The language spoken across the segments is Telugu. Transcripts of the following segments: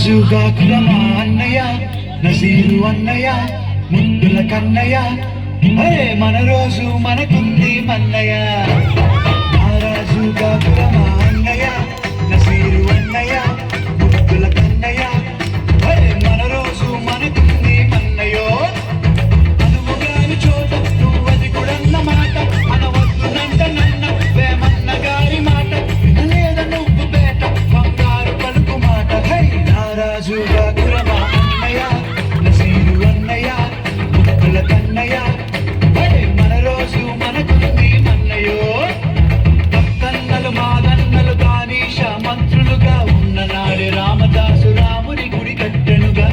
నారాజుగా కురమా అన్నయ్య నసీరు అన్నయ్య ముద్దుల కన్నయ్య అరే మన రోజు మనకుంది మన్నయ్య నారాజుగా కురమా అన్నయ్య నసీరు అన్నయ్య ముద్దుల కన్నయ్య అరే మన రోజు మనకుంది మన్నయ్యో అనుముగాని చోట నువ్వది కూడన్న మాట మన వద్దునంట నన్న వేమన్న గారి మాట వినలేద నువ్వు బేట బంగారు పలుకు మాట హై నారాజుగా కురమా అన్నయ్య నసీరు అన్నయ్య ముద్దుల కన్నయ్య అరే మన రోజు మనకుంది మన్నయ్యో భక్తన్నలు మాదన్నలు కానీష మంత్రులుగా ఉన్న నాడే రామదాసు రాముని గుడి కట్టెనుగా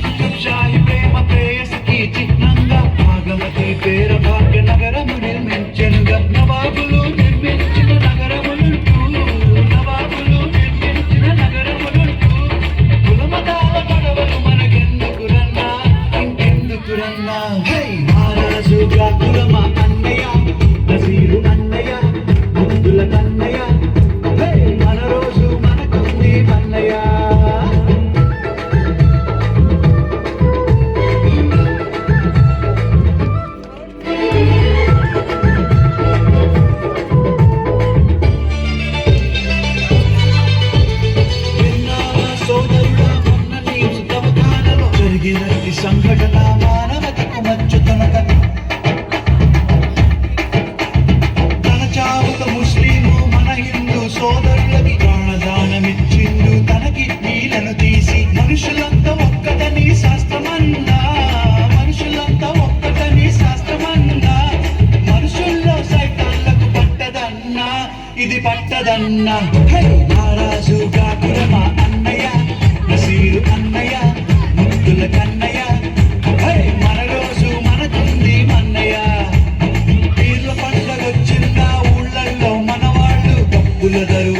కుతుబ్షాహి ప్రేమ ప్రేయసికి చిహ్నంగా భాగవతి పేర భాగ్య నగరము నిర్మించెనుగా నవాబులు నిర్మించిన నగరములుంటూ నవాబులు నిర్మించిన నగరములుంటూ కులమతాల గొడవలు మనకెందుకురన్నా ఇంకెందుకురన్నా హై నారాజుగా కురమా అన్నయ్య నసీరు అన్నయ్య ముద్దుల కన్నయ్య హై మన రోజు మనకుంది మన్నయ్య విన్నావా సోదరుడా మొన్న న్యూస్ తవ్వకాలలో జరిగిన ఈ సంఘటన మానవతకు మచ్చుతనక తన చావుక ముస్లిము మన హిందూ సోదరులకి ప్రాణదానమిచ్చిండు తన కిడ్నీలను తీసి మనుషులంతా ఒక్కటని శాస్త్రమన్నా మనుషులంతా ఒక్కటని శాస్త్రమన్నా మనుషుల్లో సైతాన్లకు పట్టదన్నా ఇది పట్టదన్నా హై నారాజుగా కురమా అన్నయ్య నసీరు అన్నయ్య ముద్దుల కన్నయ్య హై మన రోజు మనకుంది మన్నయ్య పీర్ల పండగొచ్చిందా ఊళ్ళల్లో మనవాళ్ళు డబ్బుల దరు